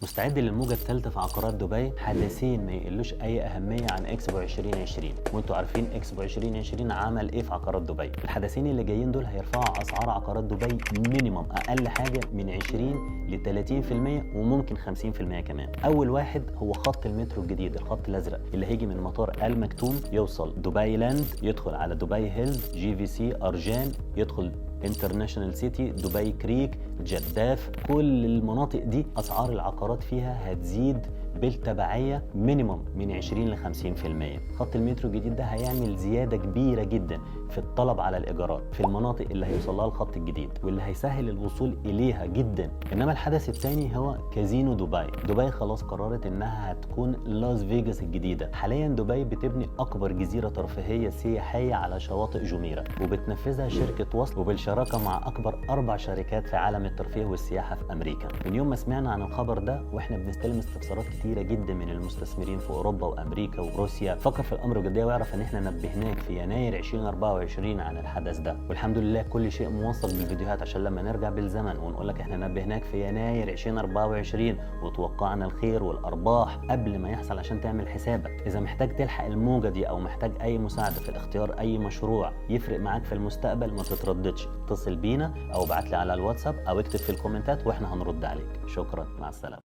مستعد للموجة الثالثة في عقارات دبي؟ حدثين ما يقلوش أي أهمية عن إكسبو 2020، وأنتوا عارفين إكسبو 2020 عمل إيه في عقارات دبي. الحدثين اللي جايين دول هيرفعوا أسعار عقارات دبي مينيمم أقل حاجة من 20 ل 30% وممكن 50% كمان. أول واحد هو خط المترو الجديد، الخط الأزرق اللي هيجي من مطار المكتوم يوصل دبي لاند، يدخل على دبي هيلز، جي في سي، أرجان، يدخل انترناشونال سيتي، دبي كريك، جداف. كل المناطق دي اسعار العقارات فيها هتزيد بالتبعيه مينيمم من 20 ل 50%. خط المترو الجديد ده هيعمل زياده كبيره جدا في الطلب على الايجارات في المناطق اللي هيوصل لها الخط الجديد، واللي هيسهل الوصول اليها جدا. انما الحدث الثاني هو كازينو دبي. دبي خلاص قررت انها هتكون لاس فيجاس الجديده. حاليا دبي بتبني اكبر جزيره ترفيهيه سياحيه على شواطئ جميره، وبتنفذها شركه وصل وبالشراكه مع اكبر 4 شركات في عالم الترفيه والسياحه في امريكا. من يوم ما سمعنا عن الخبر ده واحنا بنستلم استفسارات كتيره جدا من المستثمرين في اوروبا وامريكا وروسيا. فكر في الامر بجديه واعرف ان احنا نبهناك في يناير 2024 عن الحدث ده، والحمد لله كل شيء موثق بالفيديوهات عشان لما نرجع بالزمن ونقول لك احنا نبهناك في يناير 2024 وتوقعنا الخير والارباح قبل ما يحصل عشان تعمل حسابك. اذا محتاج تلحق الموجه دي او محتاج اي مساعده في اختيار اي مشروع يفرق معاك في المستقبل، ما تترددش، اتصل بينا او ابعت لي على الواتساب او اكتب في الكومنتات واحنا هنرد عليك. شكرا، مع السلامه.